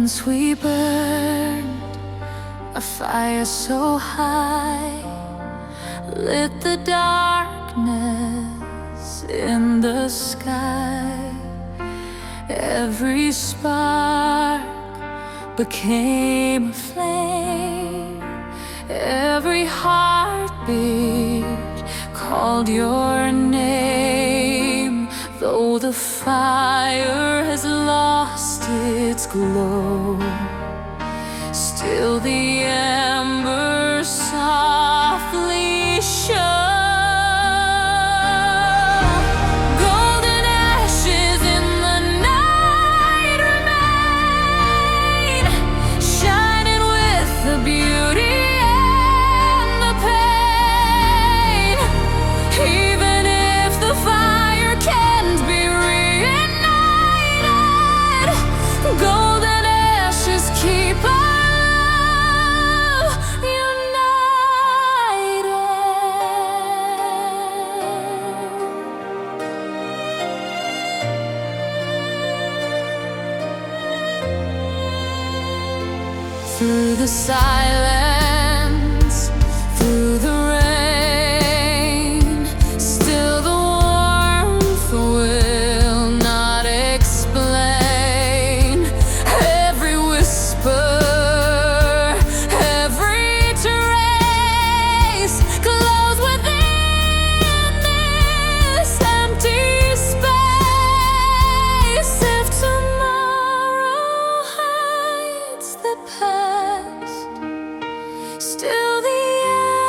Once we burned a fire so high, lit the darkness in the sky. Every spark became a flame. Every heartbeat called your name. Though the fire has lost its glow, still the embers softly show. Golden ashes in the night remain, shining with the beauty and the pain. Even if the fire can't be reignited, golden ashes keep our love united. Through the silence, through the rain, still the warmth will not explain. Every whisper, every trace glows within this empty space. If tomorrow hides the past, still the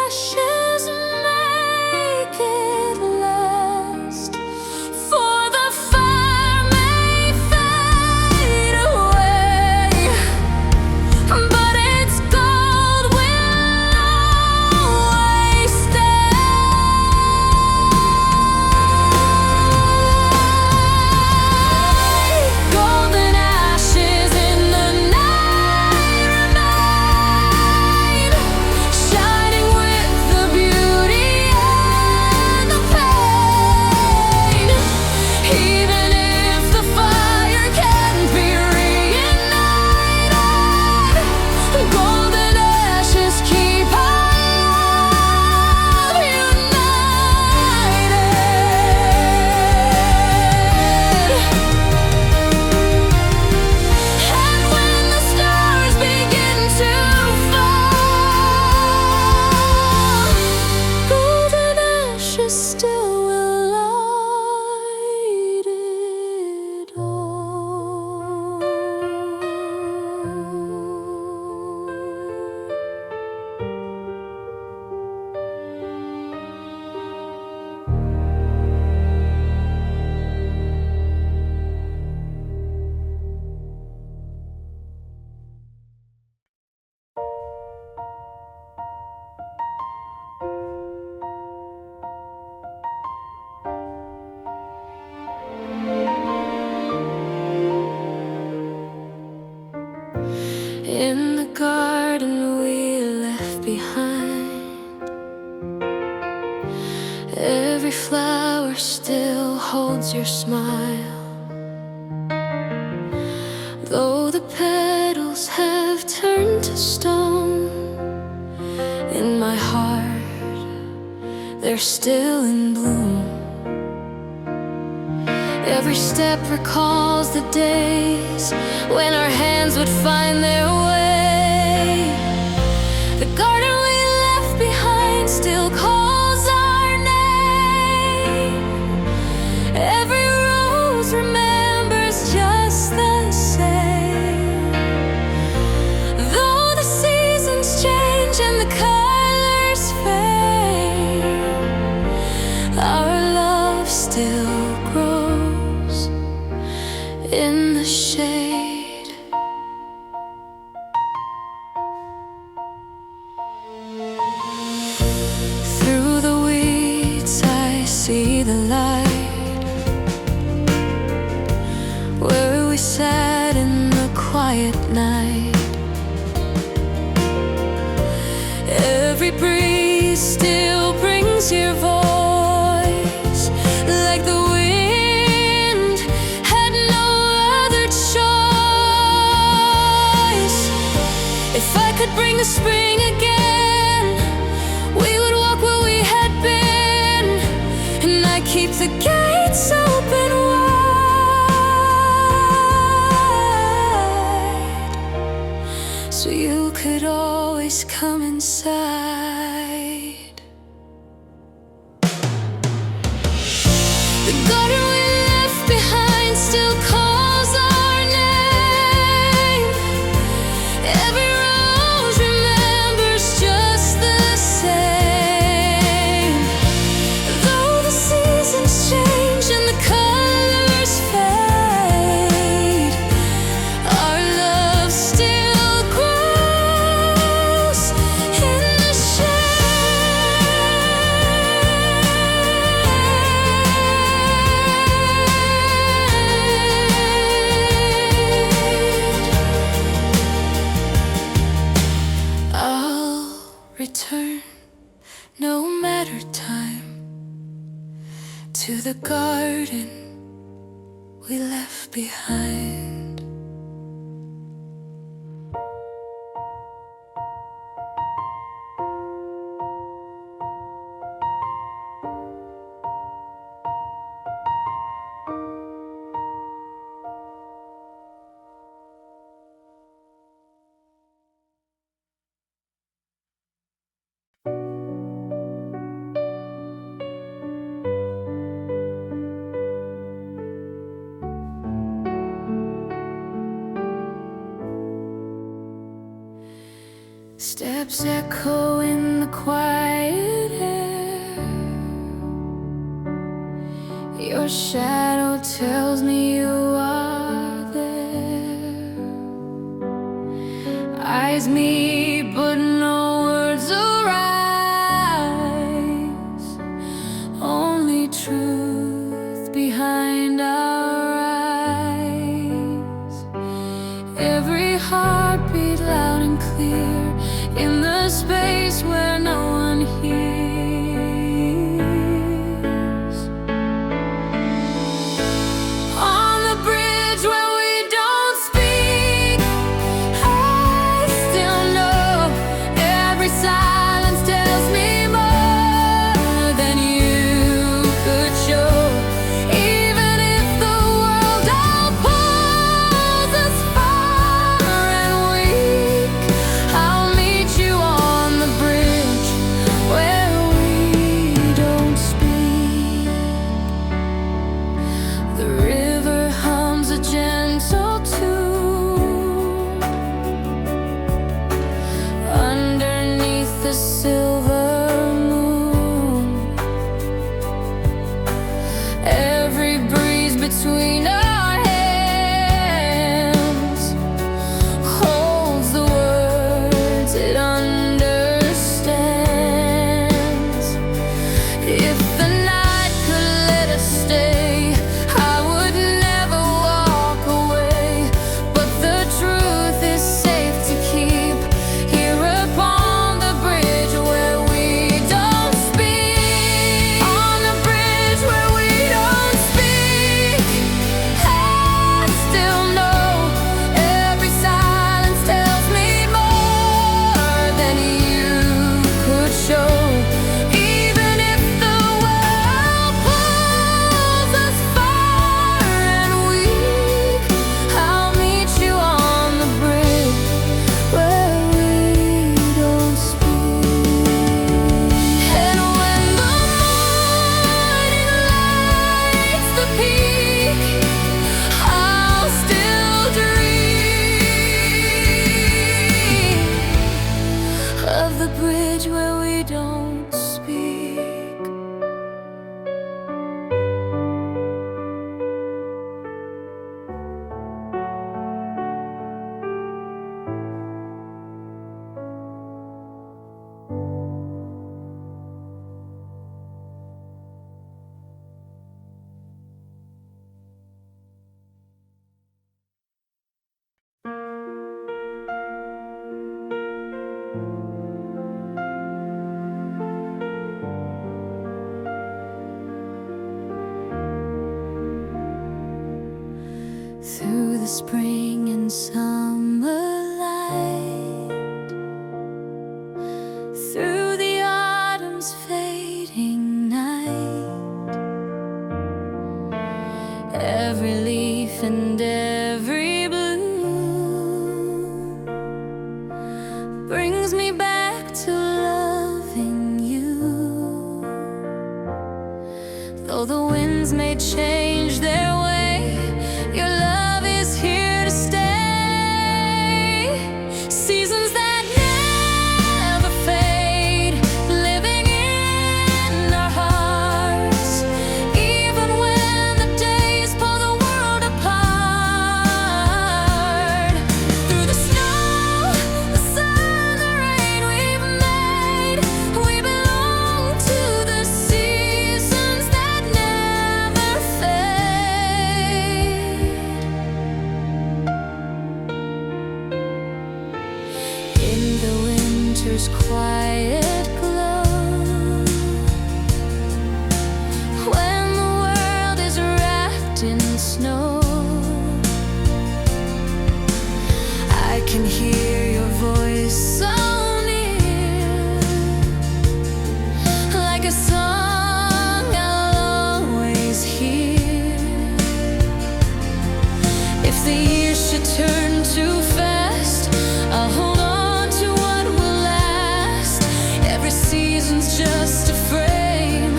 ashes make it last. For the fire may fade away, but its gold will always stay. Golden ashes in the night remain, shining with the beauty and the pain. Even if the fire can't be reignited, golden ashes keep our love united. And when the stars begin to fall, golden ashes still will light it all. In the garden we left behind, every flower still holds your smile. Though the petals have turned to stone, in my heart they're still in bloom. Every step recalls the days when our hands would find their way. The garden we left behind still calls our name. Every rose remembers just the same. Though the seasons change and the colors fade, our love still grows in the shade. Through the weeds I see the light, where we sat in the quiet night. Every breeze still brings your voice, like the wind had no other choice. could bring the spring again, we would walk where we had been, and I'd keep the gates open wide, so you could always come inside. The garden we left behind still calls our name. Every rose remembers just the same. Though the seasons change and the colors fade, our love still grows in the I'll return, no matter time, to the garden we left behind. Steps echo in the quiet air. Your shadow tells me you are there. Eyes meet but no words arise, only truth behind our eyes. Every heartbeat loud and clear in the space where no one hears. On the bridge where we don't speak, I still know every silence tells me more than you could show. Even if the world all pulls us far and weak, I'll meet you on the bridge where we don't speak. The river hums a gentle tune underneath the silver moon. Every breeze between our hands holds the words it understands. If the night could let us stay, I would never walk away. But the truth is safe to keep here upon the bridge where we don't speak. On the bridge where we don't speak, I still know every silence tells me more than you could show. Even if the world pulls us far and weak, I'll meet you on the bridge where we don't speak. And when the morning lights the peak, I'll still dream of the bridge where we don't speak. brings me back to loving you. Though the winds may change their way, your love is here to stay. Seasons that never fade, living in our hearts, even when the days pull the world apart. Through the snow, the sun, the rain we've made, we belong to the seasons that never fade. In the winter's quiet glow, when the world is wrapped in snow, I can hear your voice so near, like a song I'll always hear. If the years should turn too fast, I'll hold on to what will last. Every season's just a frame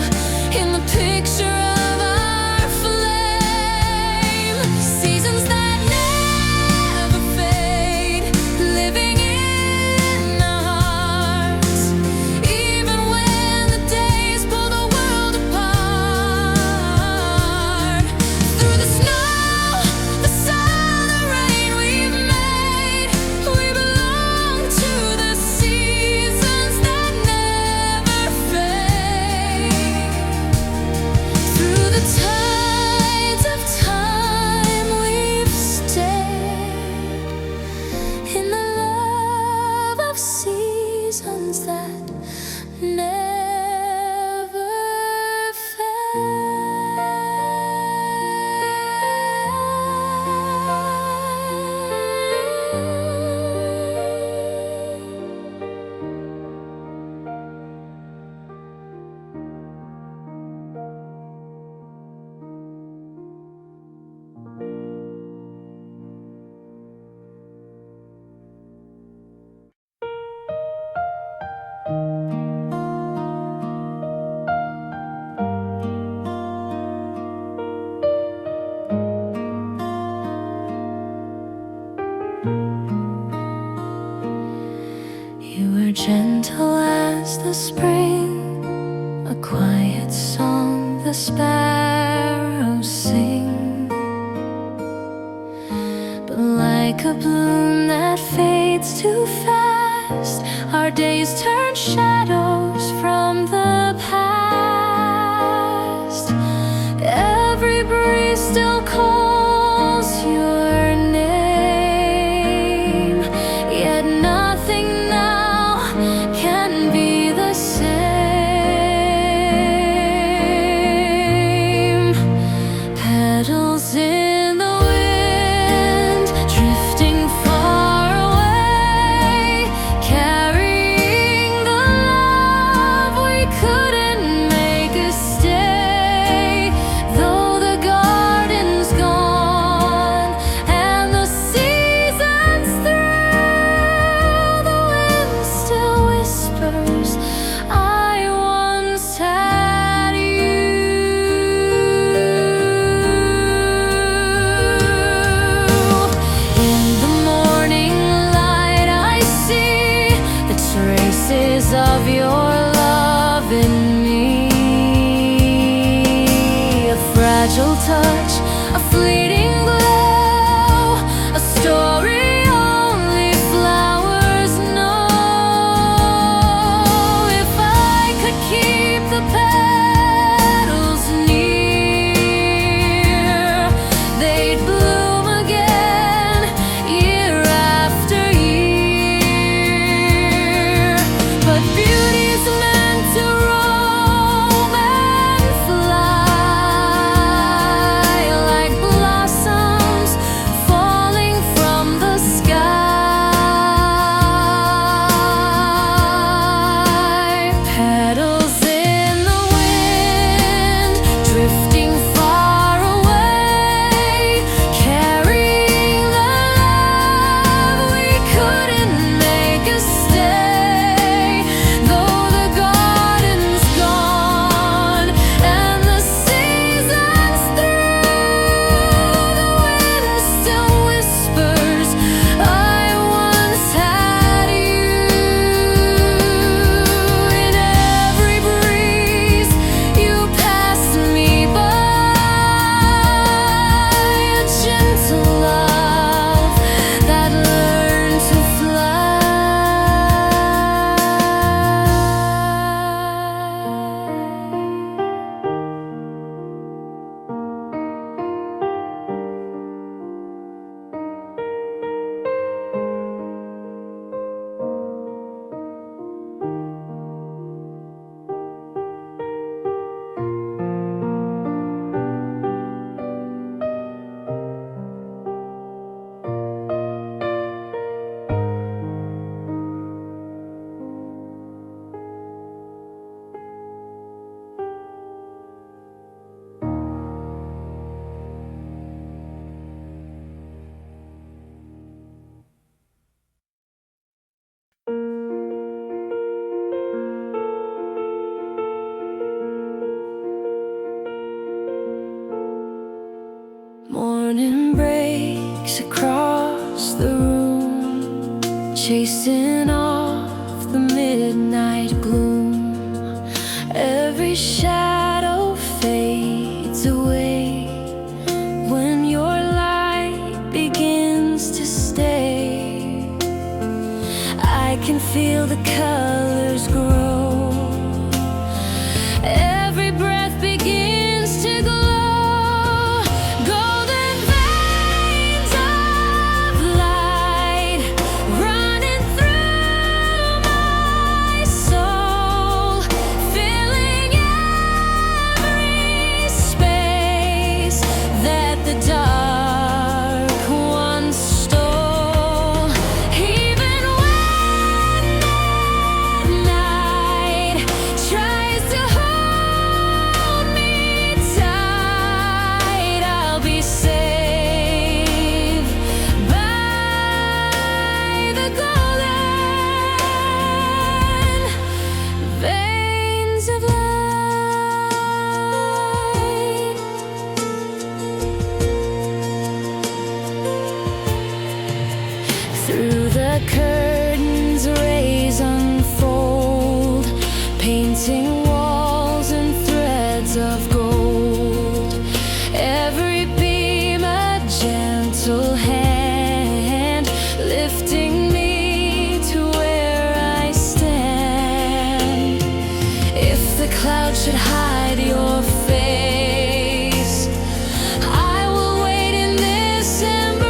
in the picture of our flame. Seasons that never fade, living in our hearts, even when the days pull the world apart. Through the snow, the sun, the rain we've made, we belong to the seasons that never fade. Through the tides of time we've stayed, in the love of seasons that never You were gentle as the spring, a quiet song the sparrows sing. But like a bloom that fades too fast, our days turn shadows from the past. Every breeze still calls your name, yet nothing now can be the same. Petals in the wind, drifting far away, carrying the love we couldn't make us stay. Though the garden's gone and the seasons through, the wind still whispers, I once had you. In the morning light I see the traces of your love in me. A fragile touch, a fleeting glow, a story only flowers know. If I could keep the petals near, they'd bloom again year after year. But beauty's meant to roam and fly. midnight gloom. Every shadow fades away when your light begins to stay. I can feel the colors grow. Every breath begins to glow. Golden veins of light running through my soul, filling every space that the dark once stole. Even when midnight tries to hold me tight, I'll be saved by the golden veins of light. Through the curtains, rays unfold, painting walls and threads of gold. Every beam a gentle hand, lifting me to where I stand. If the clouds should hide your face, I will wait in this embrace.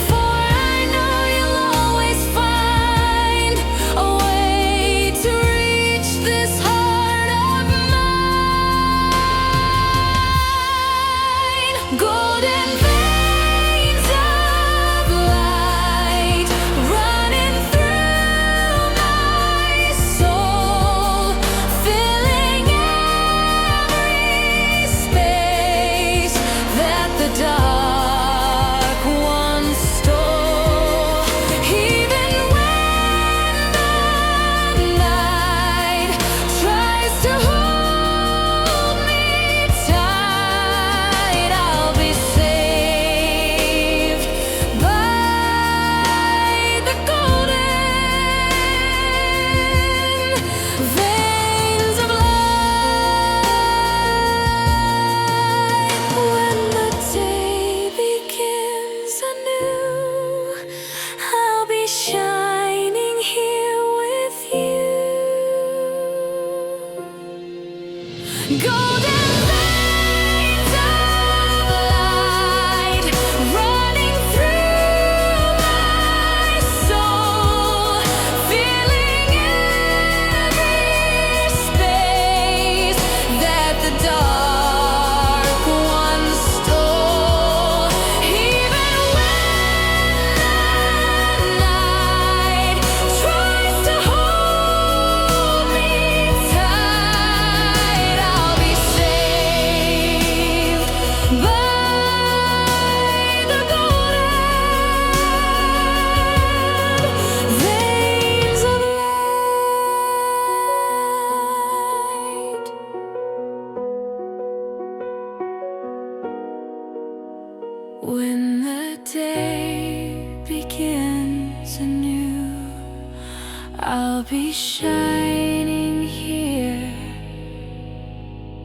For I know you'll always find a way to reach this heart of mine. Golden veins of light running through my soul, filling every space that the dark once stole. Even when the night tries to hold me tight, I'll be saved by the golden veins of light. When the day begins anew, I'll be shining here with you. Golden veins of light running through my soul, filling every space that the dark once stole. Even when the night tries to hold me tight, I'll be saved by the golden veins of light. When the day begins anew, I'll be shining here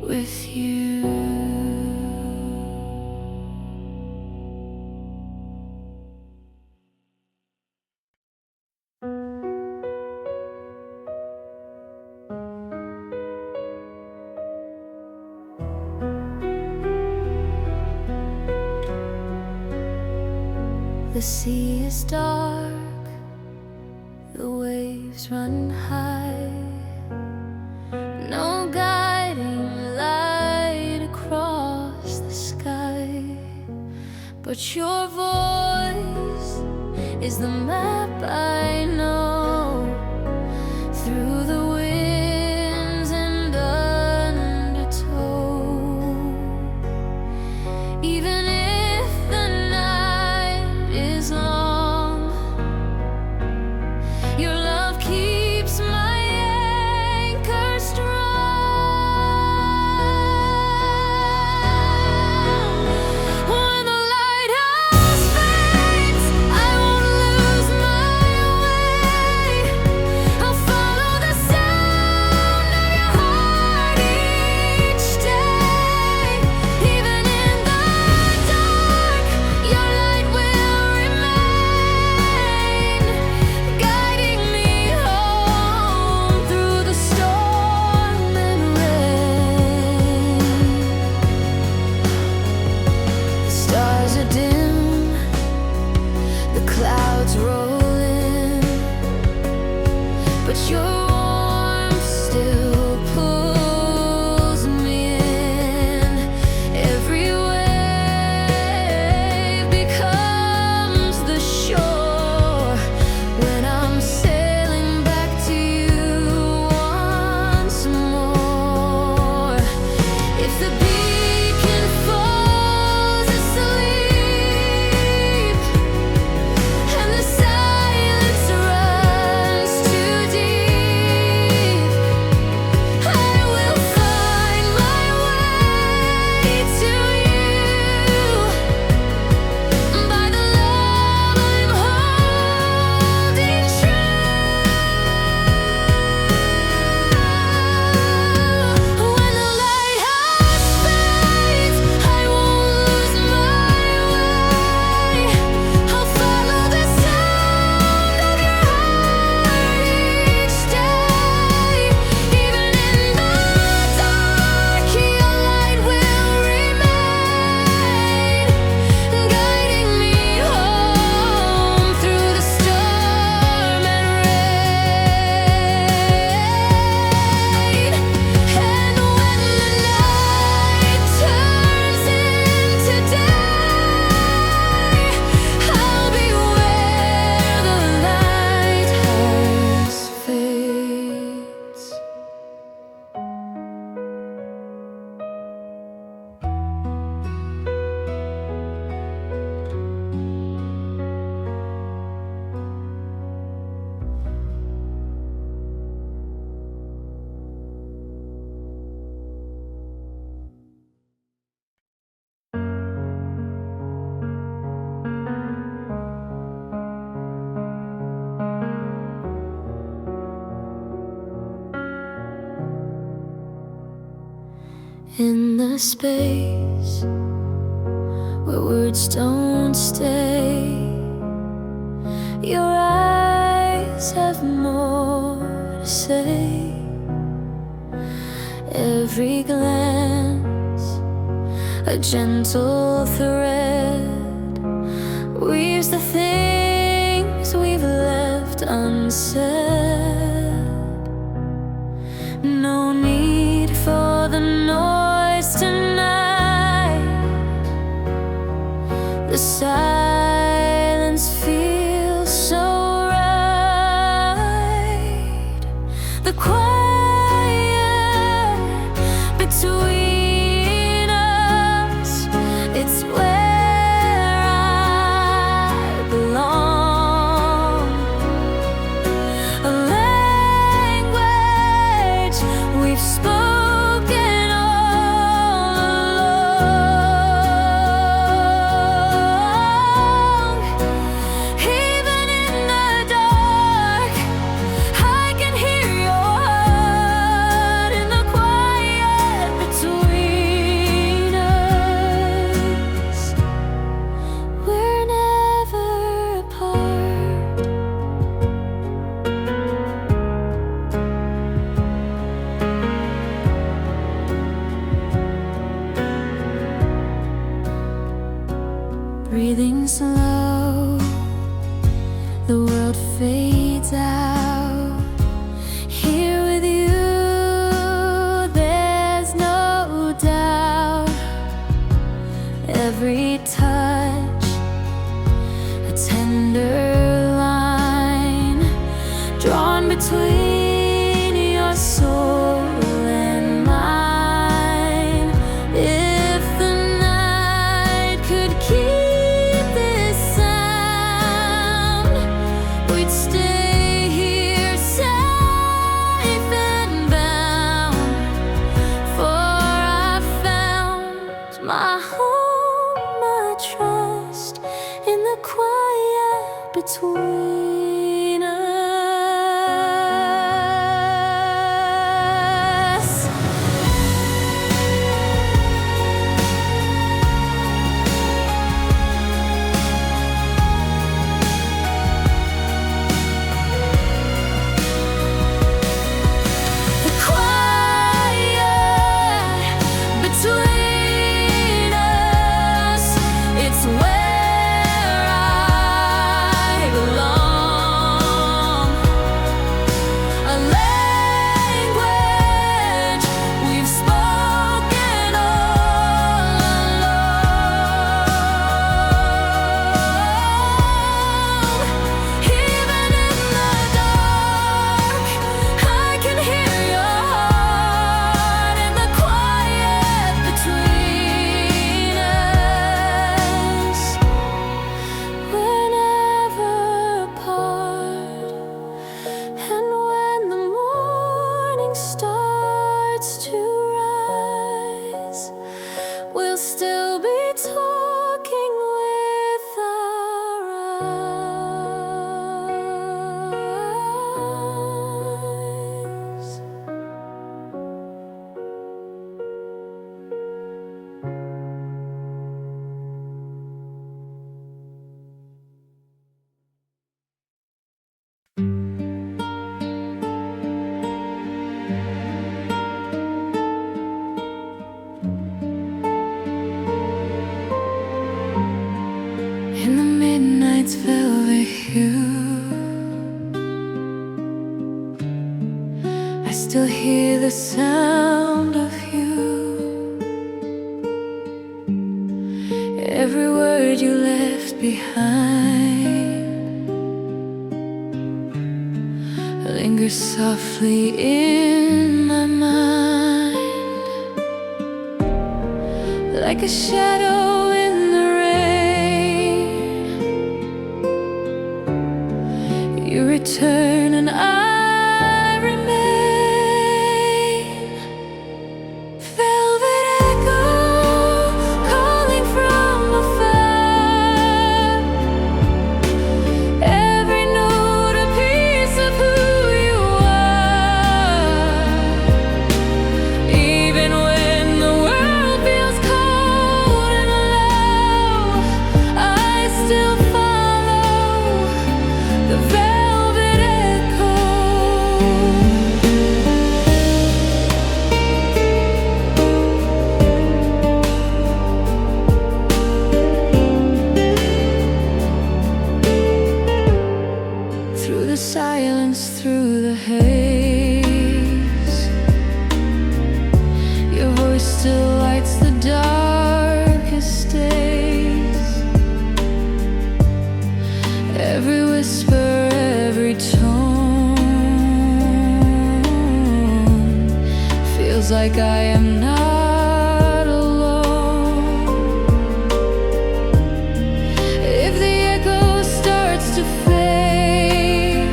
with you. The sea is dark, the waves run high. No guiding light across the sky, but your voice is the map I know. Through the winds and undertow, even if the night is long, your love keeps my anchor strong. When the lighthouse fades, I won't lose my way. Your warmth still pulls me in. Every wave becomes the shore when I'm sailing back to you once more. If the beacon falls asleep and the silence runs too deep, I will find my way to you by the love I'm holding true. When the lighthouse fades, I won't lose my way. I'll follow the sound of your heart each day. Even in the dark, your light will remain, guiding me home through the storm and rain. And when the night turns into day, I'll be where the lighthouse fades. In the space where words don't stay, your eyes have more to say. Every glance, a gentle thread, weaves the things we've left unsaid. No need for the noise tonight. The silence feels so right. The quiet between us, it's where I belong. A language we've spoken all along. Even in the dark, I can hear your heart in the quiet between us. We're never apart. Breathing slow, the world fades out. Here with you, there's no doubt. Every touch, a tender line drawn between your soul and mine. If the night could keep this sound, we'd stay here safe and bound. For I found my home, my trust in the quiet between us. still hear the sound of you. Every word you left behind lingers softly in my mind, like a shadow in the rain. You return and I remain. Velvet echo calling from afar, every note a piece of who you are. Even when the world feels cold and low, I still follow the velvet echo. Through the silence, through the haze, your voice still lights the darkest days. Every whisper, every tone feels like I am not alone. If the echo starts to fade,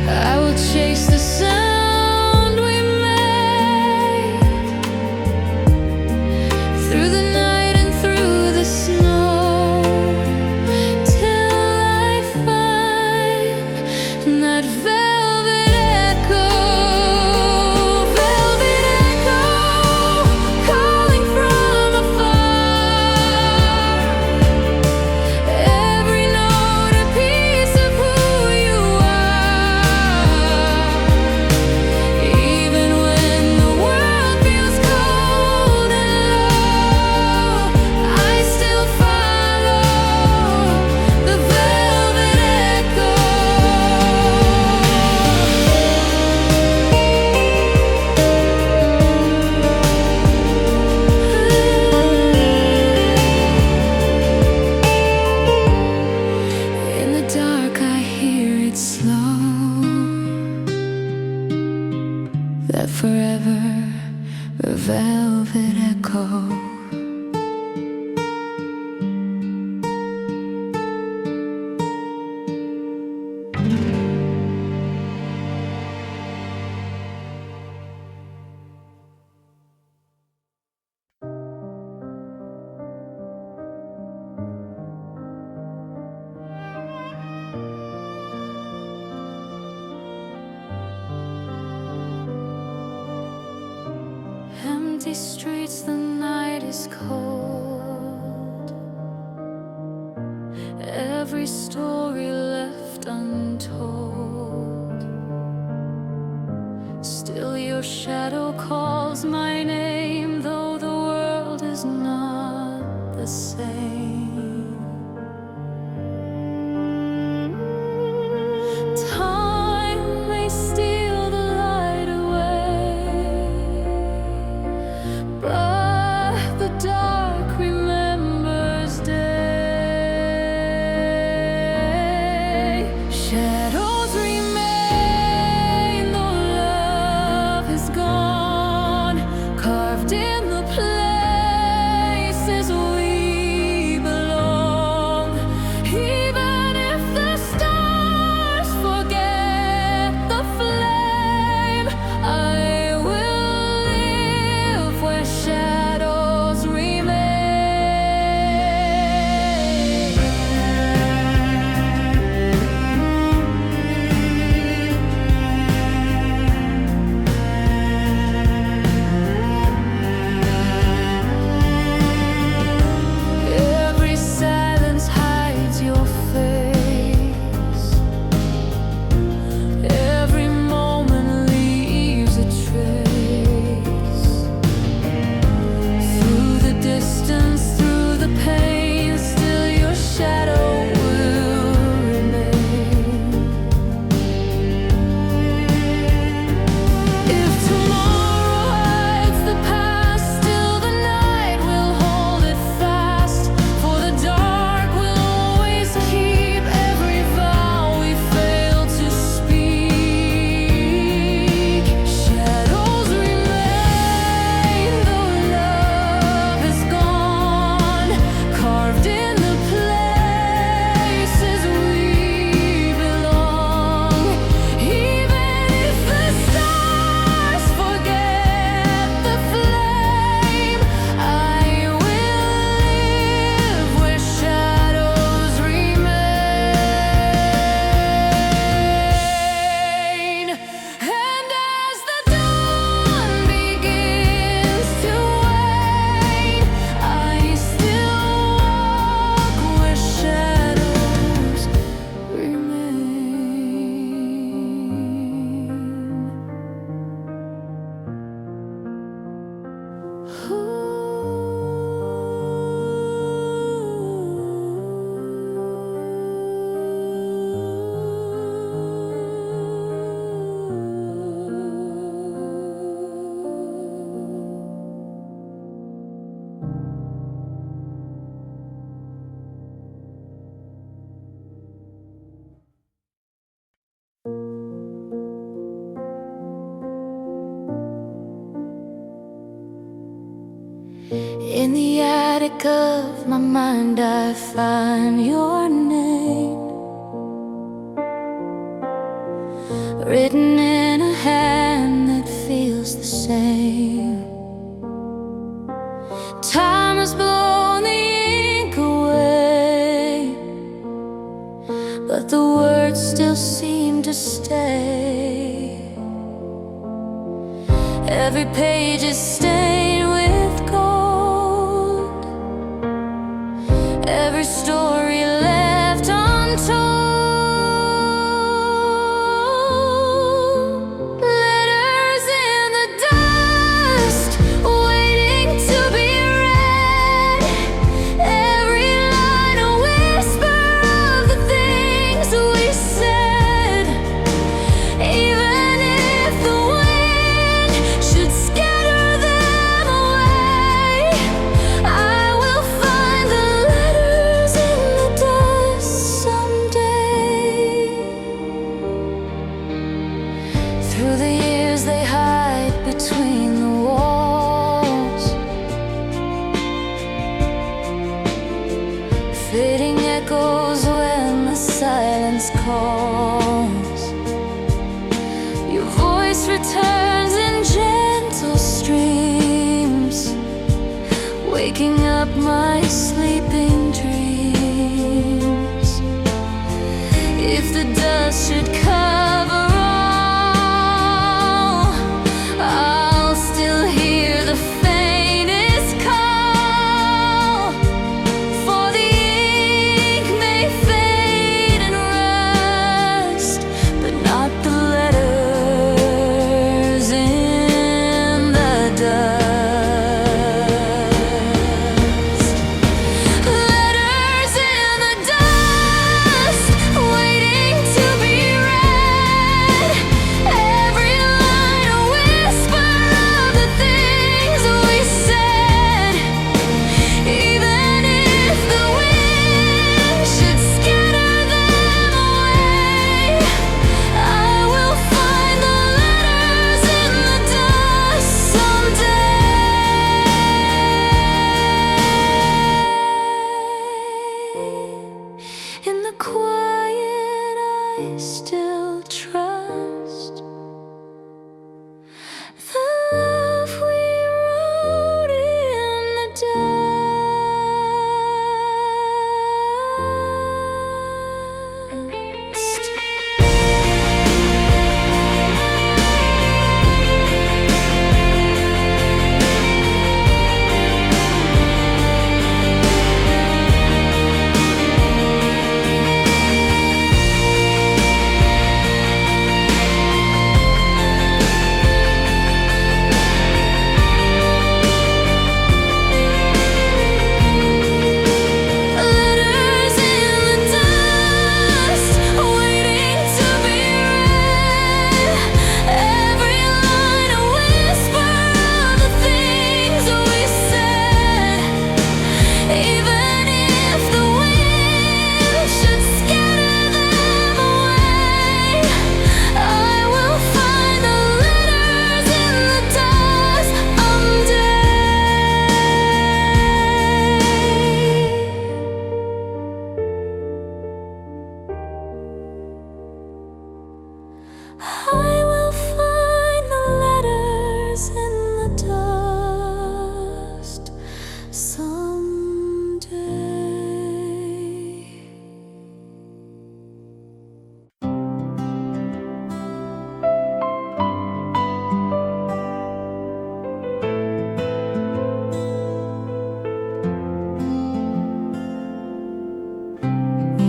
I will chase the sound we made, through the night and through the snow, till I find that velvet echo. Velvet echo calling from afar, every note a piece of who you are. Even when the world feels cold and low, I still follow the velvet echo. In the dark I hear it slow, that forever velvet echo. Empty streets, the night is cold. Every story left untold. Still your shadow calls my name, though the world is not the same. Time may steal the light away, but the dark remembers day. Shadows remain, though love is gone. back of my mind I find your name, written in a hand that feels the same. Time has blown the ink away, but the words still seem to stay. Every page is stained with gold, every story left untold. Letters in the dust, waiting to be read. Every line a whisper of the things we said. Even if the wind should scatter them away, I will find the letters in the dust someday. Through the years they hide between the walls, fading echoes when the silence calls. Your voice returns in gentle streams, waking up my sleeping dreams. If the dust should cover all, I'll still hear the faintest call. For the ink may fade and rust, but not the letters in the dust. Letters in the dust, waiting to be read. Every line a whisper of the things we said. Even if the wind should scatter them away, I will find the letters in the dust someday. In the quiet I still trust the love we wrote in the dust. Letters in the dust, waiting to be read. Every line a whisper of the things we said. Even if the wind should scatter them away, I will find the letters in the dust someday. I will find the letters in the dust someday.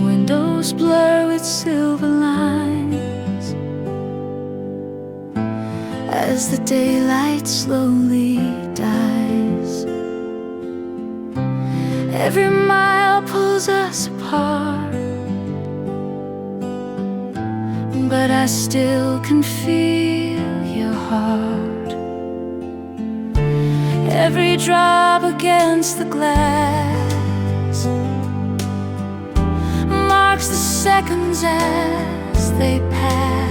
Windows blur with silver lines as the daylight slowly dies. Every mile pulls us apart, but I still can feel your heart. Every drop against the glass marks the seconds as they pass.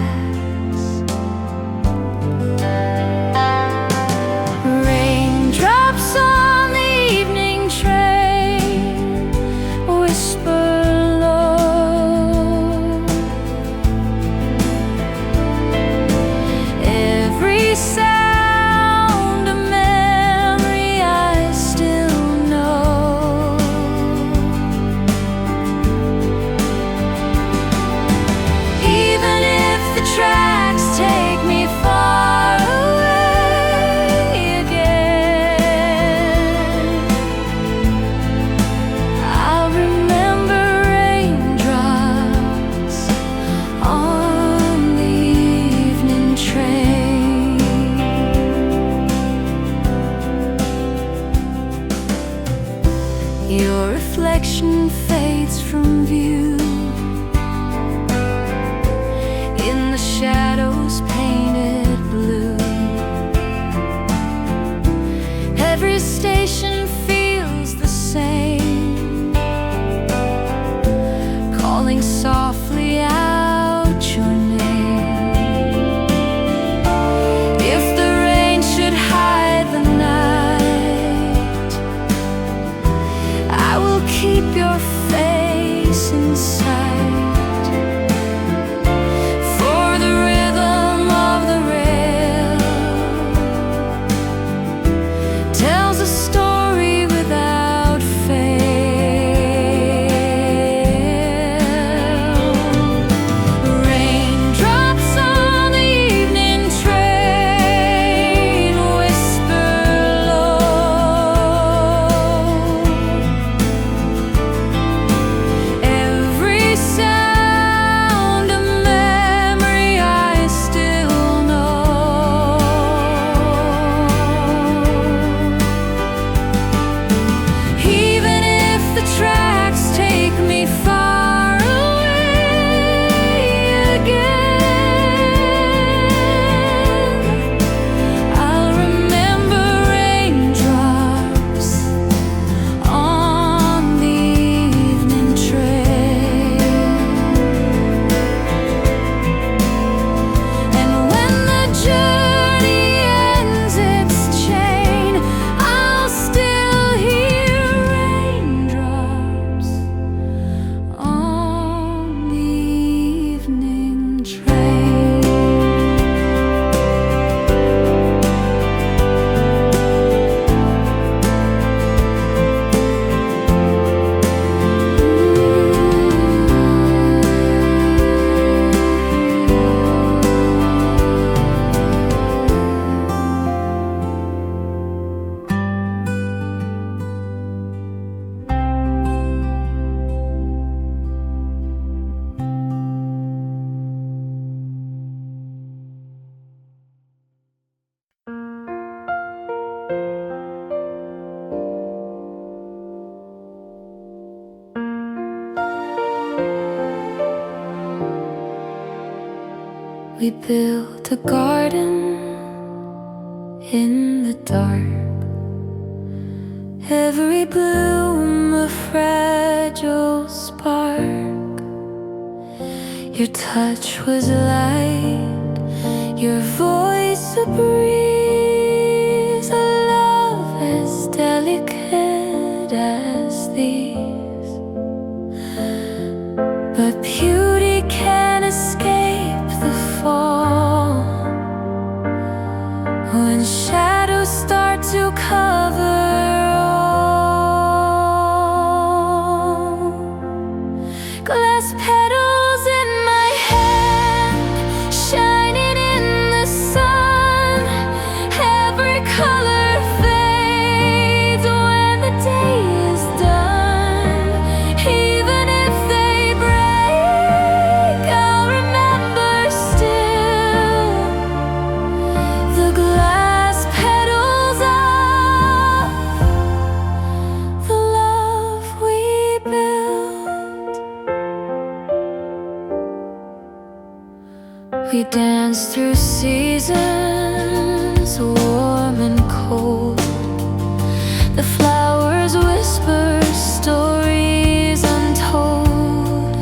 Raindrops on the evening train. We built a garden in the dark, every bloom a fragile spark. Your touch was light, your voice a breeze, a love as delicate as these. But beauty can't escape the fall, when shadows start to cover all. Glass petals in my hand, shining in the sun. Every color fades when the day is done. Even if they break, I'll remember still the glass petals of the love we built. We danced through seasons, warm and cold. The flowers whisper stories untold,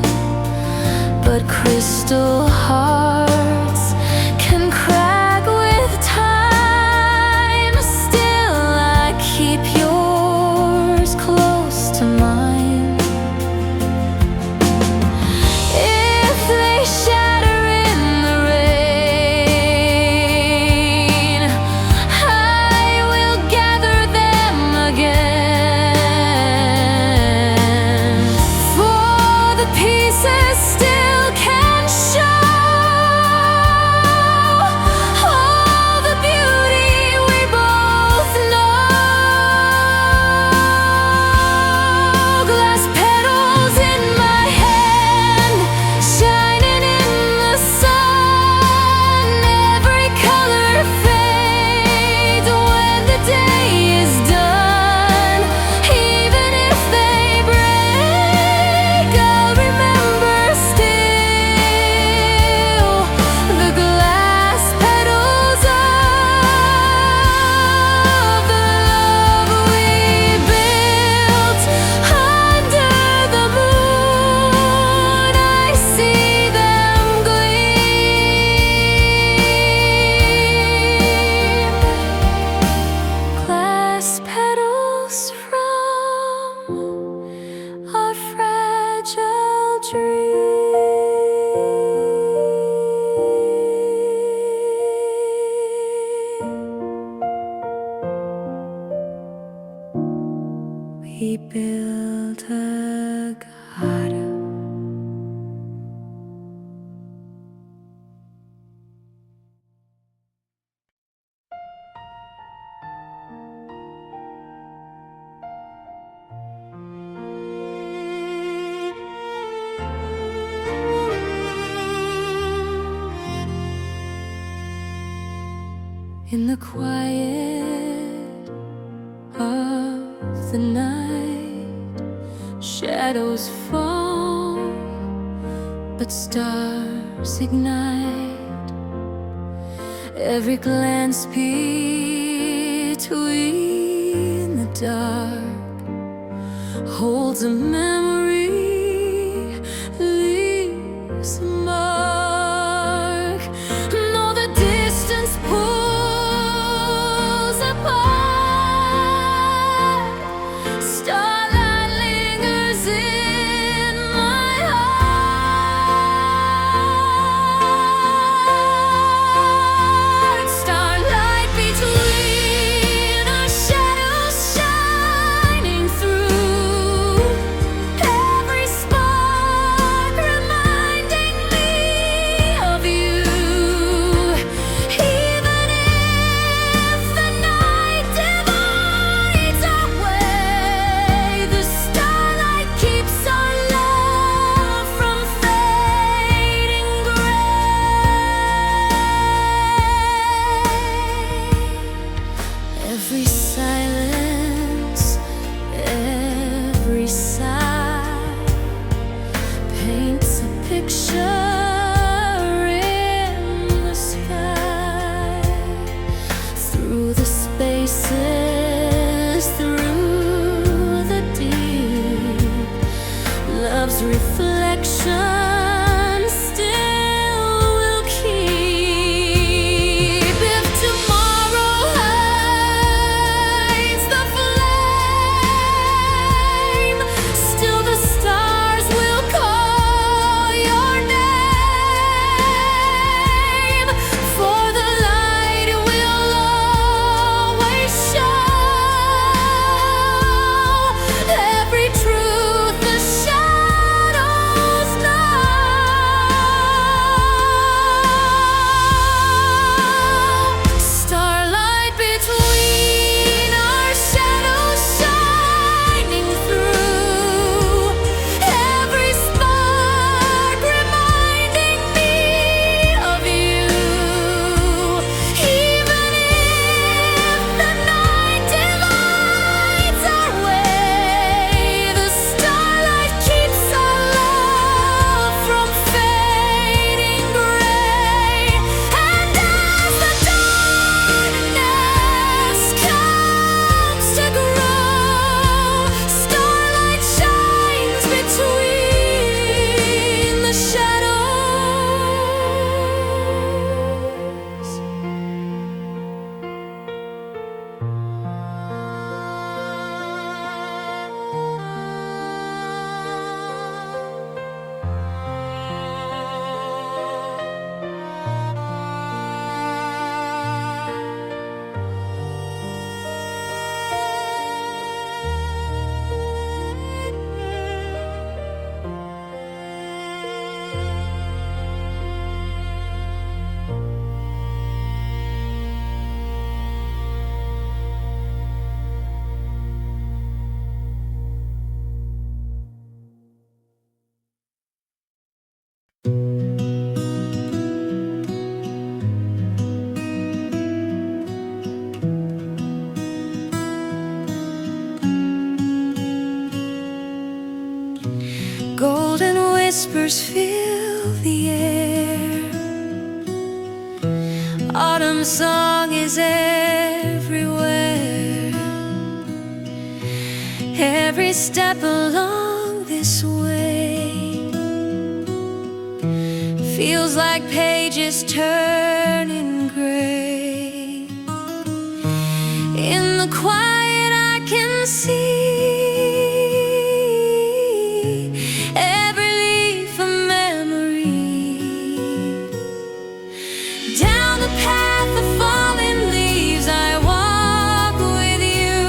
but crystal hearts can crack with time. Still I keep yours close to mine. If they shatter in the rain, I will gather them again. For the pieces still can show all the beauty we both know. Glass petals in my hand, shining in the sun. Every color fades when the day is done. Even if they break, I'll remember still the glass petals of the love we built. Under the moon, I see them gleam. Glass petals from our fragile dream. We built a garden. In the quiet of the night, shadows fall, but stars ignite. Every glance between the dark holds a memory, leaves a mark. No, the distance pulls apart. Starlight lingers in my heart. Starlight between our shadows shining through. whispers fill the air. Autumn song is everywhere. Every step along this way feels like pages turning gray. In the quiet I can see every leaf a memory. Down the path of fallen leaves I walk with you.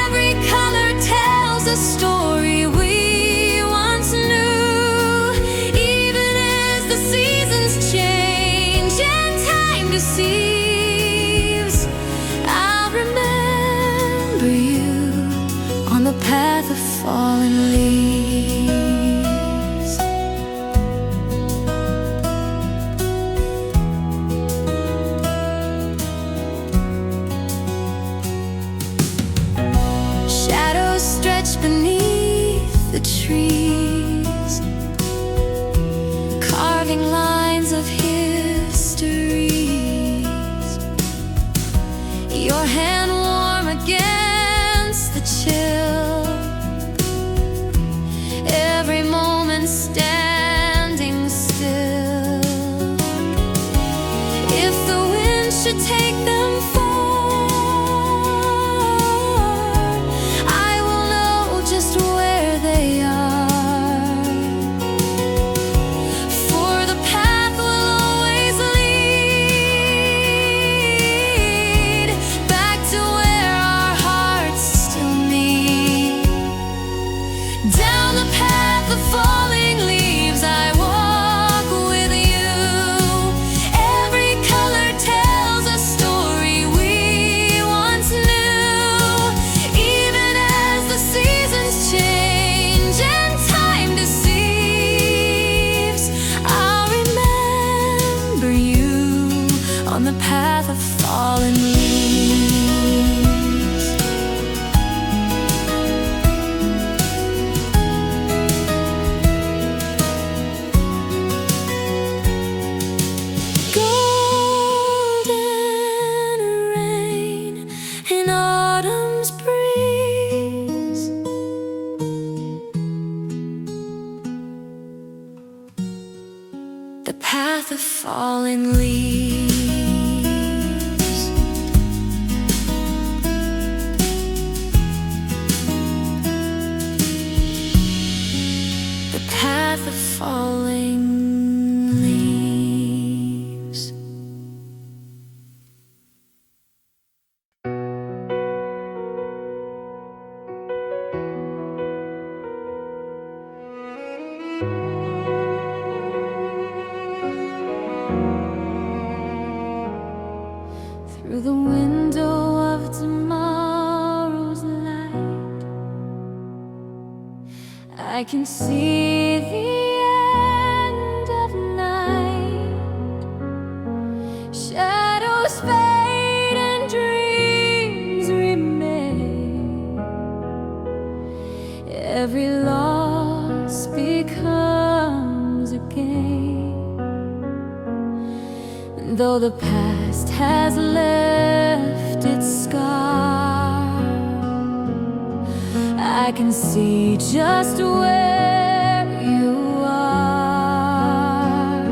Every color tells a story we once knew. Even as the seasons change and time deceives, I'll remember you on the path of fallen leaves. Shadows stretch beneath the trees, carving lines of histories. Your hand warm against the chill, every moment standing still. If the wind should take them far, I will know just where they are. For the path will always lead back to where our hearts still meet. Down the path of falling leaves I walk with you. Every color tells a story we once knew. Even as the seasons change and time deceives, I'll remember you on the path of fallen leaves. Golden rain in autumn's breeze, the path of fallen leaves. The path of falling leaves. Through the window of tomorrow's light, I can see the end of night. Shadows fade and dreams remain. Every loss becomes a gain. Though the past has left its scar, I can see just where you are.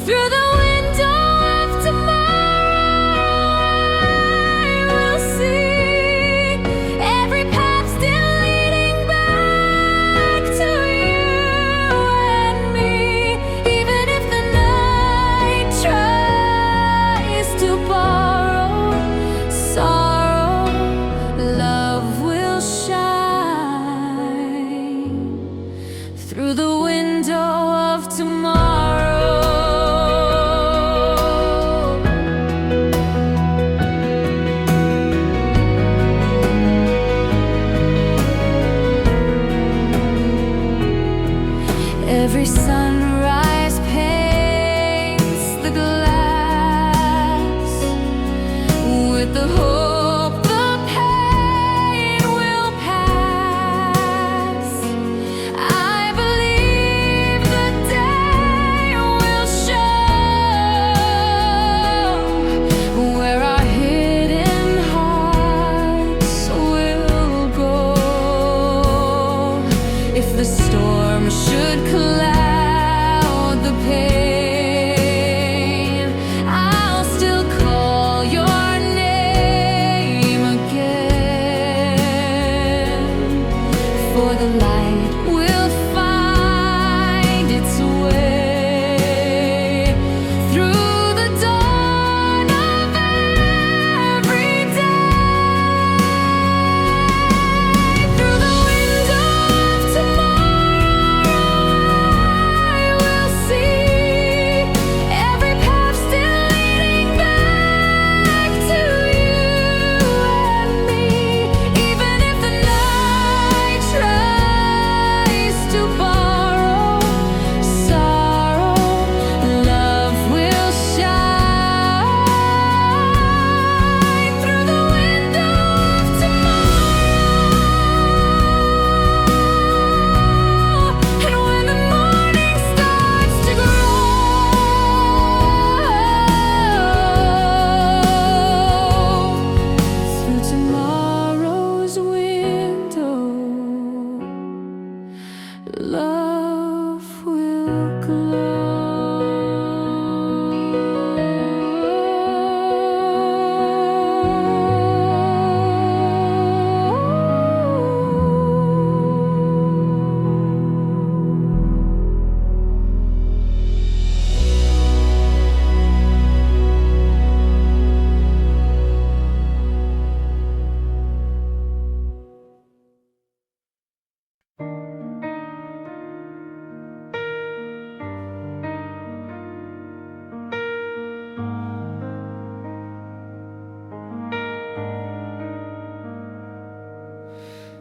Through the window of tomorrow, I will see every path still leading back to you and me. Even if the night tries to borrow sorrow, love will shine through the window of tomorrow.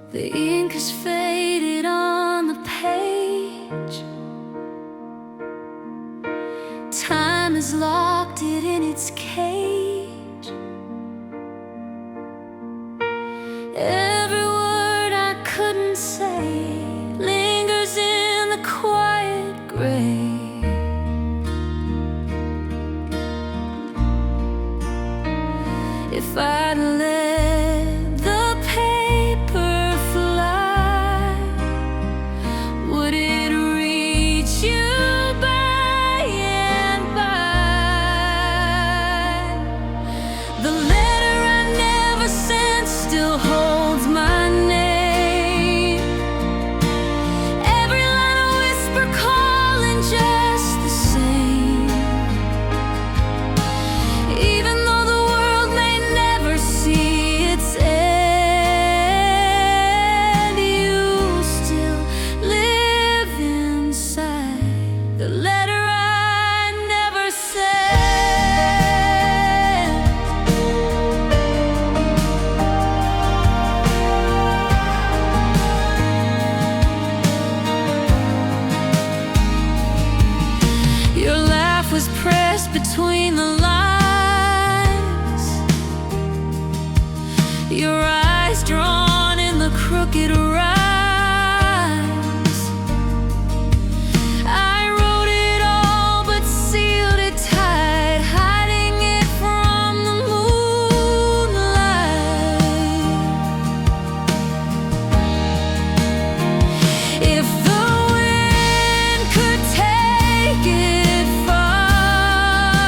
The ink is faded on the page. Time has locked it in its cage. Every word I couldn't say lingers in the quiet grave. If I'd let the paper fly, would it reach you by and by? The letter I never sent still holds my name. Every line a whisper calling just the same. Even though the world may never see its end, you still live inside the letter I never sent. Your laugh was pressed between the lines, your eyes drawn in the crooked rhymes. I wrote it all but sealed it tight, hiding it from the moonlight. If the wind could take it far,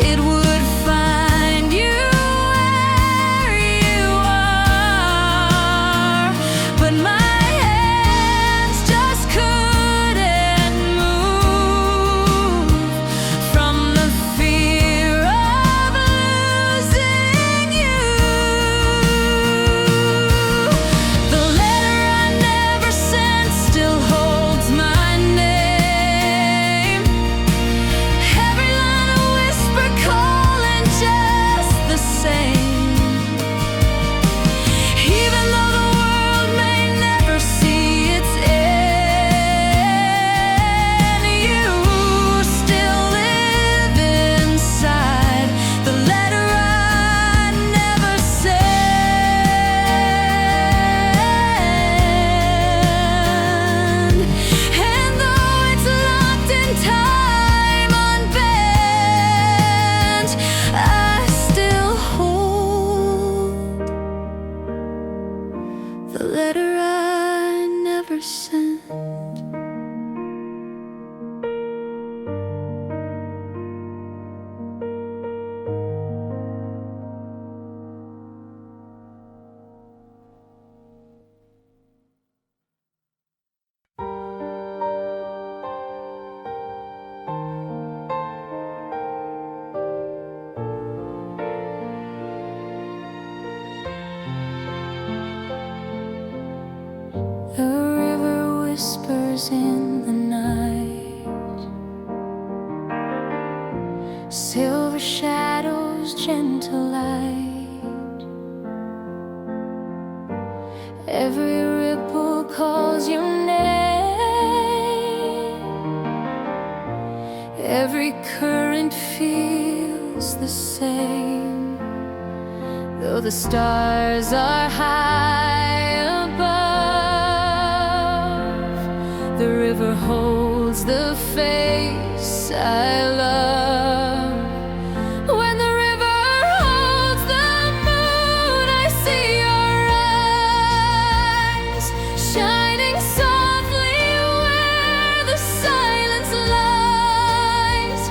it would find you where you are. But my hands just couldn't move from the fear of losing you. The letter I never sent still holds my name. Every line a whisper calling just the same. Even though the world may never see its end, you still live inside the letter I never sent. And though it's locked in time unbent, I still hold the letter I never sent. The river whispers in the night, silver shadows, gentle light. Every ripple calls your name. Every current feels the same. Though the stars are high above, the river holds the face I love. When the river holds the moon, I see your eyes shining softly where the silence lies.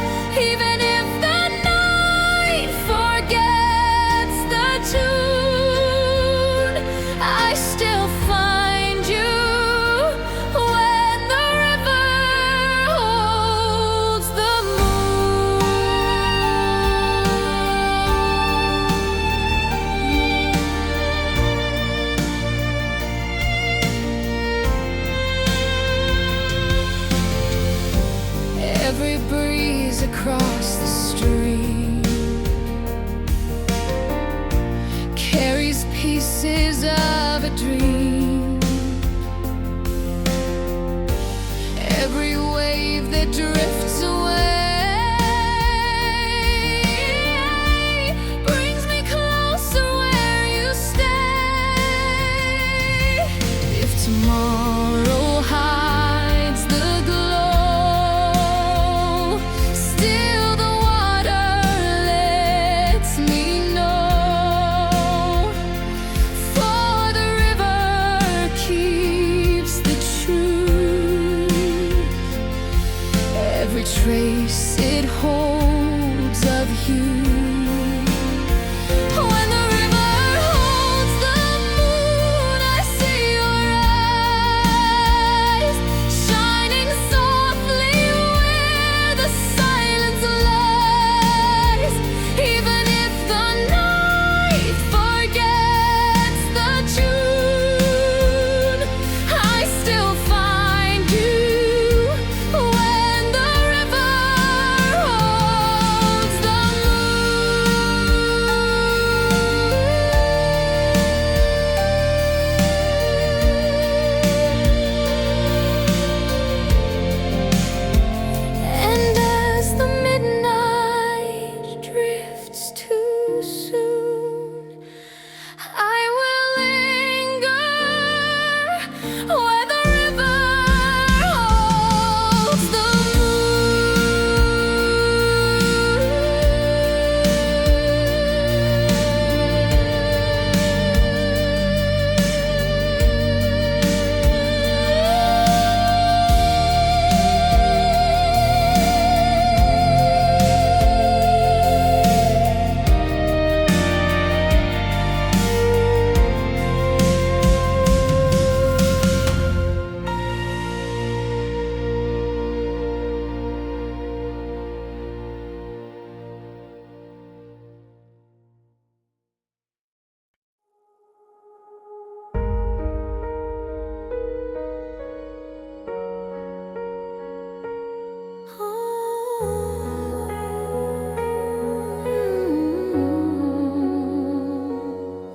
Even if the night forgets the tune, I still find you when the river holds the moon. Every breeze across the stream carries peace traces of a dream. Every wave that drifts away brings me closer where you stay. If tomorrow hides the glow, still the water lets me know. For the river keeps the truth, every trace it holds of you. When the river holds the moon, I see your eyes shining softly where the silence lies. Even if the night forgets the tune, I still find you when the river holds the And as the midnight drifts too soon, I will linger where the river holds the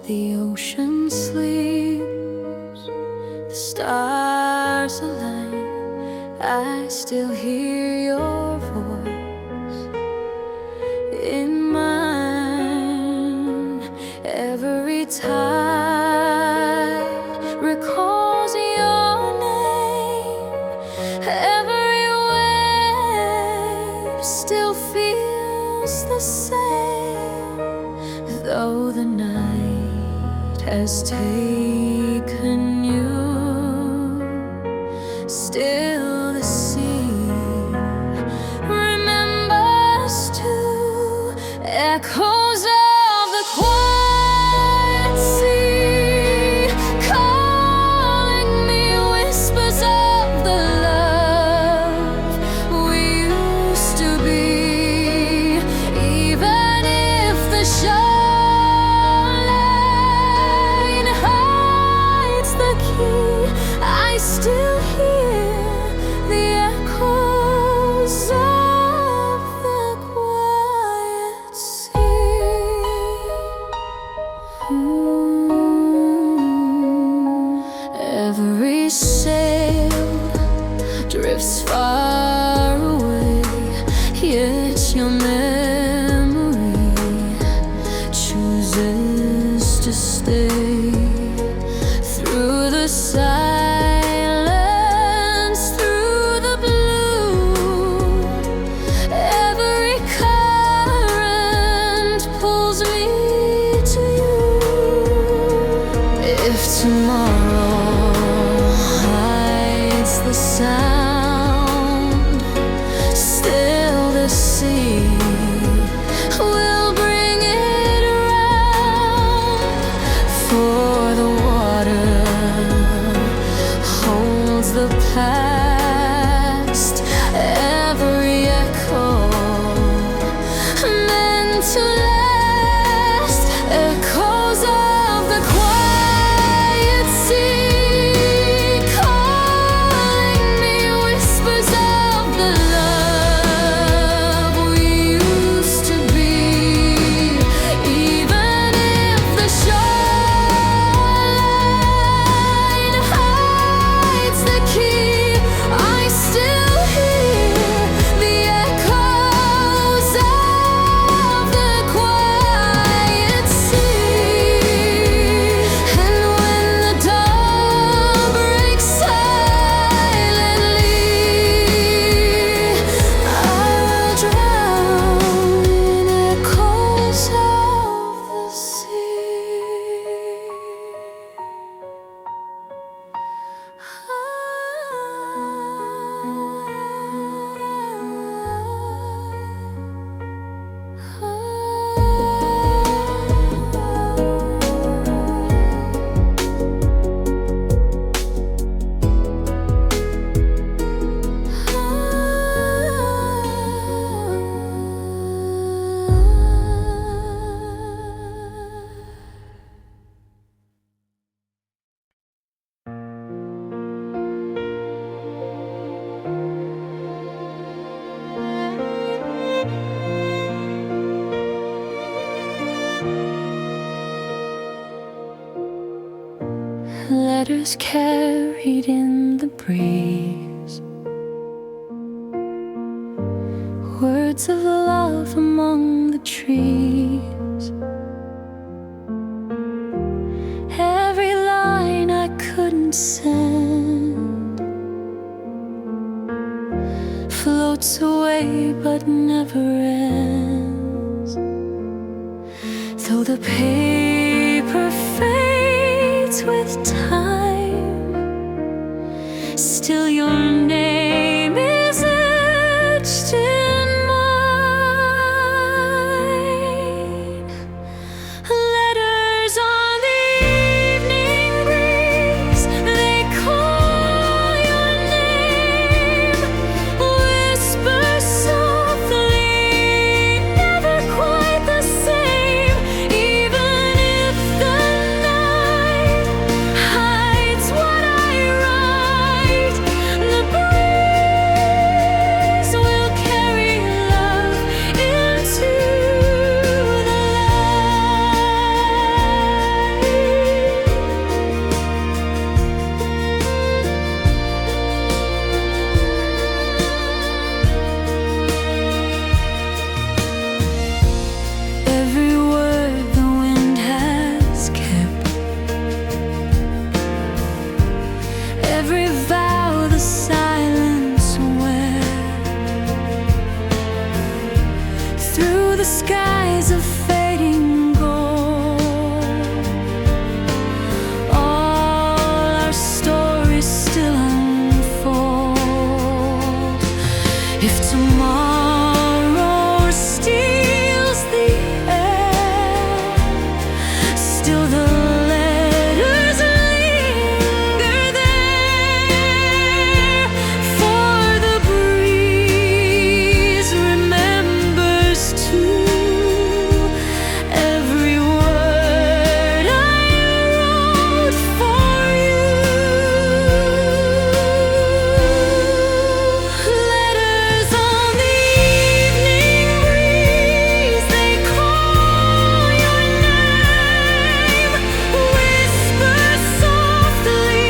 The ocean sleeps, the stars align. I still hear your voice in mine. Every tide recalls your name. Every wave still feels the same, though the night has taken you. Still the sea remembers too, echoes of the quiet sea, calling me whispers of the love we used to be. Even if the shoreline hides the key, I still hear the echoes of the quiet sea. Every sail drifts far away, yet your memory chooses to stay. Through the silence, through the blue, every current pulls me to you. If tomorrow hides the sound, still the sea will bring it around. For the water holds the past, every echo meant to last, echoes of the quiet sea, calling me whispers of the love we used to be. Even if the shore letters carried in the breeze, words of love among the trees. Every line I couldn't send floats away but never ends. Though the paper fades with time, still your name is etched in mine. Letters on the evening breeze, they call your name, whisper softly, never quite the same. Even if the night hides what I write, the breeze will carry love into the Every word the wind has kept, every vow the silence wept, through the skies of fading gold, all our stories still unfold. If tomorrow steals the air, still the letters linger there. For the breeze remembers too every word I wrote for you. Letters on the evening breeze, they call your name, whisper softly,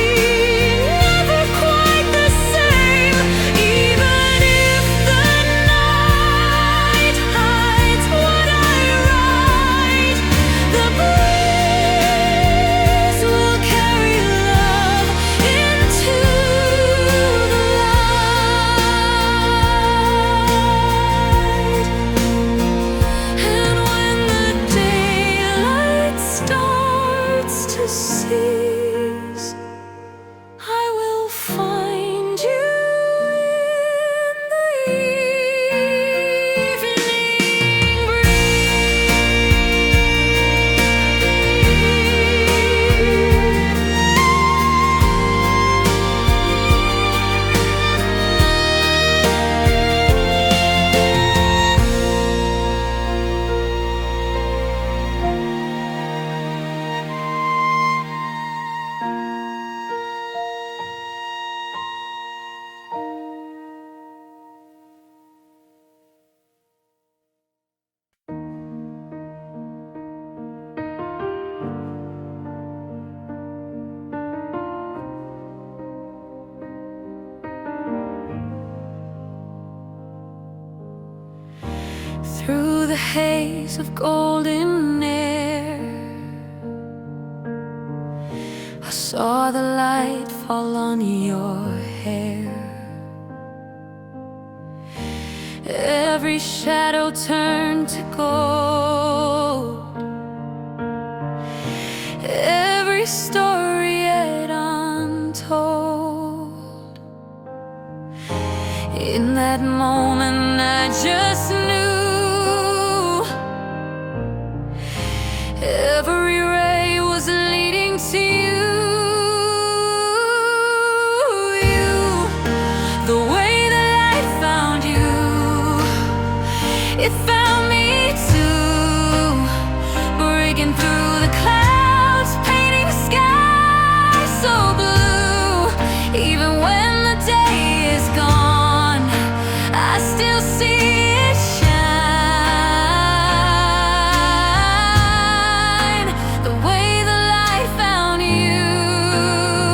never quite the same. Even if the night hides what I write, the breeze will carry love into the light. And when the daylight starts to cease, I will find you in the evening through the haze of golden air, I saw the light fall on your hair. Every shadow turned to gold, every story yet untold. In that moment I just knew every ray was leading to you. The way the light found you, it found me too, breaking through the clouds, painting the sky so blue. Even when the day is gone, I still see it shine. The way the light found you.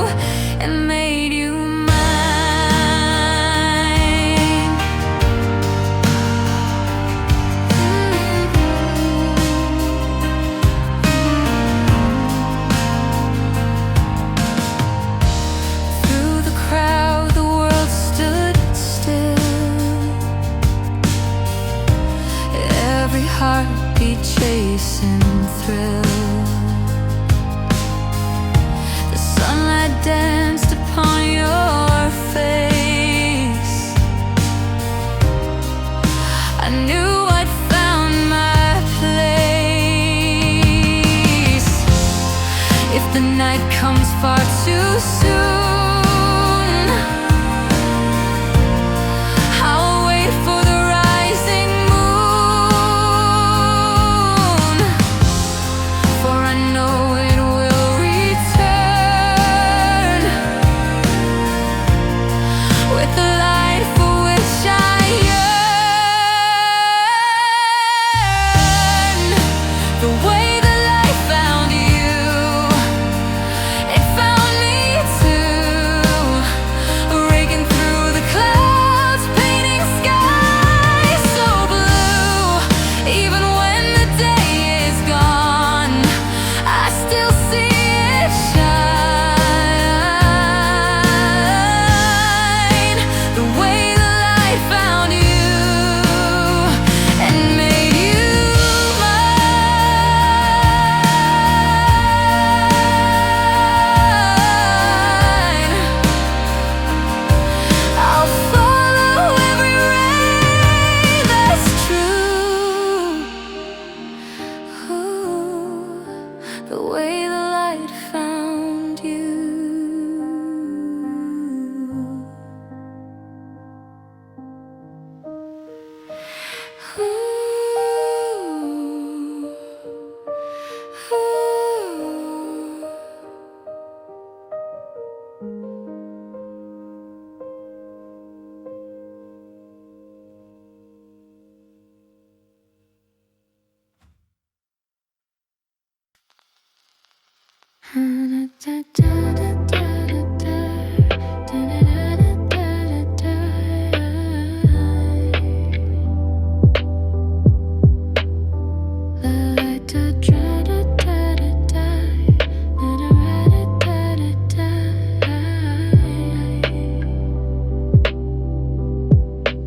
heartbeat chasing thrill. The sunlight danced upon your face. I knew I'd found my place. If the night comes far too soon, I'll wait for the rising moon, for I know it will return with the light for which I yearn. The way the light found you, it found me too, breaking through the clouds, painting skies so blue. Even when the day is gone, I still see it shine. The way the light found you and made you mine. I'll follow every ray that's true. Ooh, the way the light found you. Ooh, ooh.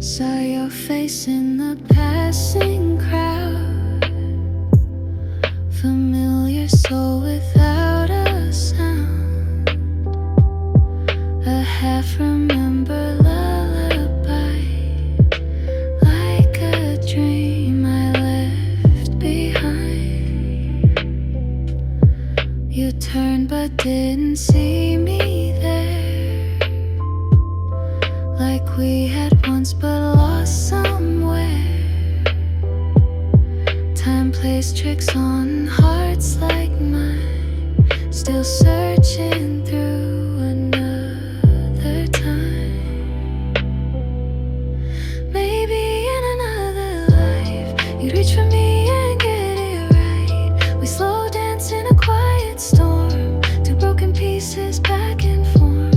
Saw your face in the passing crowd, familiar soul without a sound, a half-remember lullaby, like a dream I left behind. You turned but didn't see me there, like we had once but lost somewhere. Time plays tricks on hearts like mine, still searching through another time. Maybe in another life you'd reach for me and get it right. We slow dance in a quiet storm, two broken pieces back in form.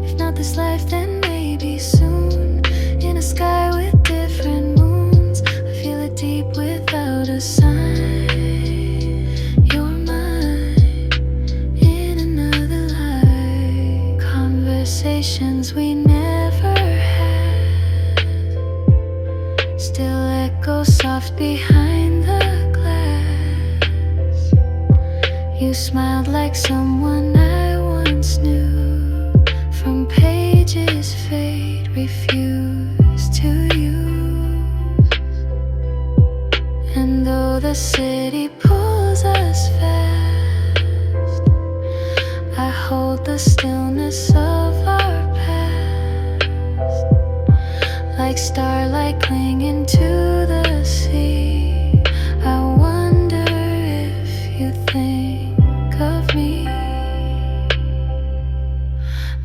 If not this life, then maybe soon, in a sky with different moons. I feel it deep without a sign. You're mine in another life. Conversations we never had still echo soft behind the glass. You smiled like someone I once knew, from pages fate refused to use. And though the city pulls us fast, I hold the stillness of our past, like starlight clinging to the sea. I wonder if you think of me.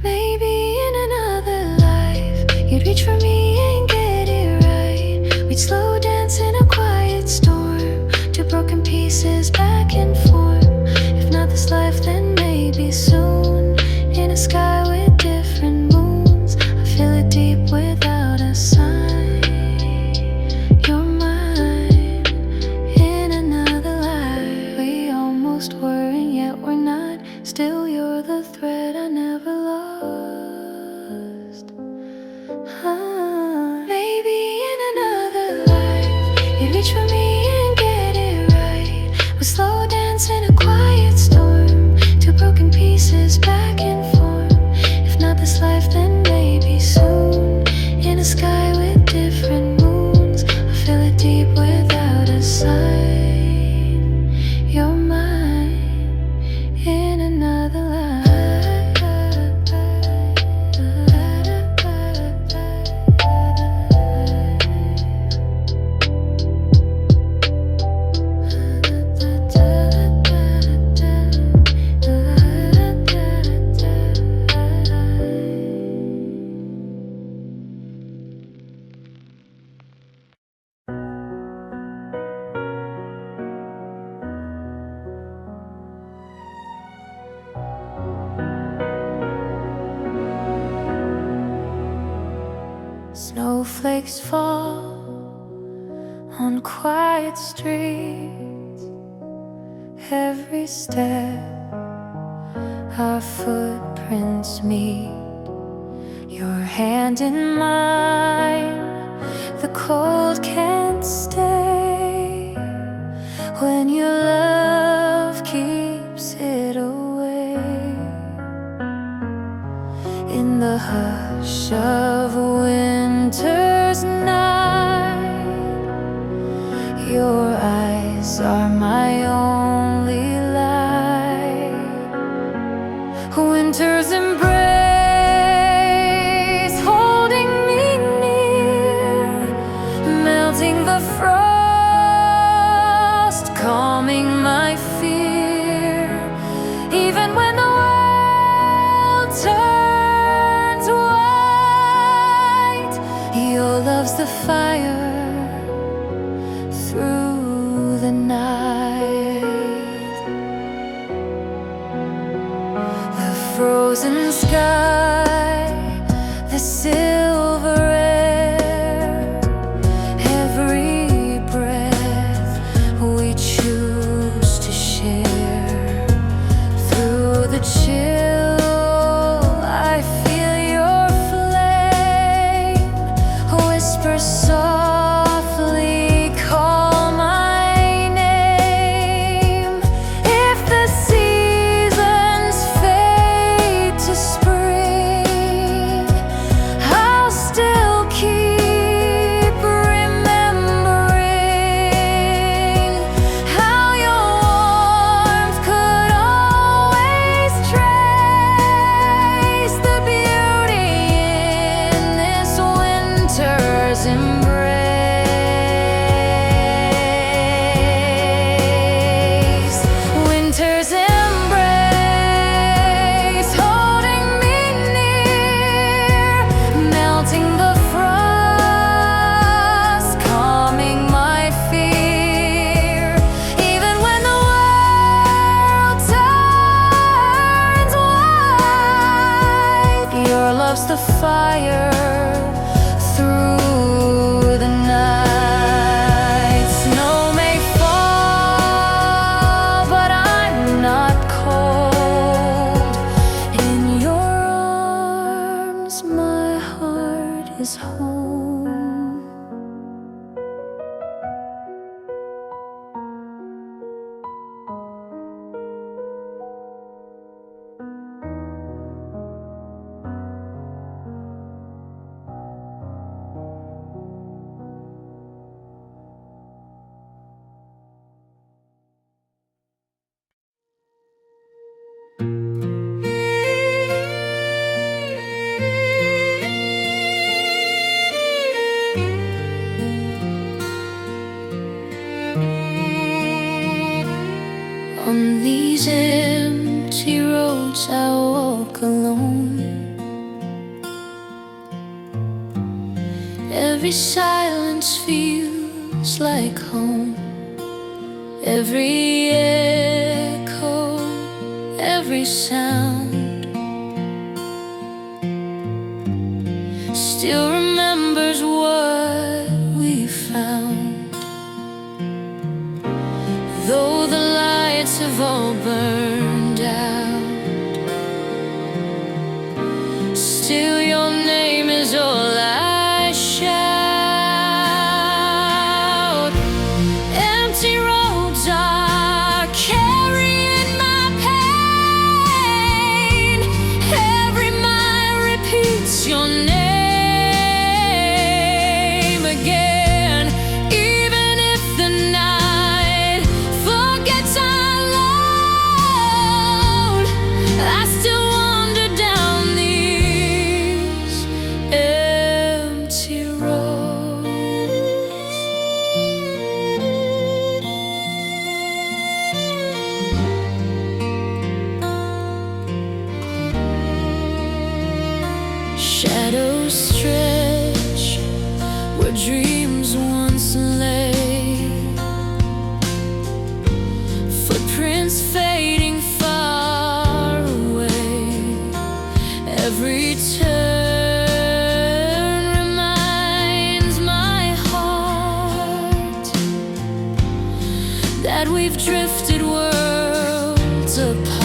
Maybe in another life you'd reach for me and get it right. We'd slow dance in a quiet storm, two broken pieces back in form. If not this life, then maybe soon, in a sky with different moons. I feel it deep without a sign. You're mine in another life. We almost were and yet we're not. Still you're the thread I never lost. Maybe in another life you'd reach for me and We slow dance in a quiet storm, two broken pieces back in form. If not this life, then maybe soon. In a sky with different moons, I feel it deep without a sign. You're mine in another life. Snowflakes fall on quiet streets. Every step our footprints meet. Your hand in mine, the cold can't stay when your love keeps it away. In the hush of winter's night, your eyes are my only light. Winter's embrace, holding me near, melting the frost, calming my fear. Even when the world turns white, your love's the fire through the night. The frozen sky, the silver air, every breath we choose to share. Through the chill, I feel your flame whisper softly, call my name. If the seasons fade to spring, I'll still keep remembering how your warmth could always trace the beauty in this winter's embrace. Winter's embrace, holding me near, melting the frost, calming my fear. Even when the world turns white, your love's the fire through the night. Snow may fall, but I'm not cold. In your arms, my heart is home. On these empty roads I walk alone. Every silence feels like home. Every echo, every sound still remembers what we found. Though the lights have all burned out, still your name is all I shout. Empty roads are that we've drifted worlds apart.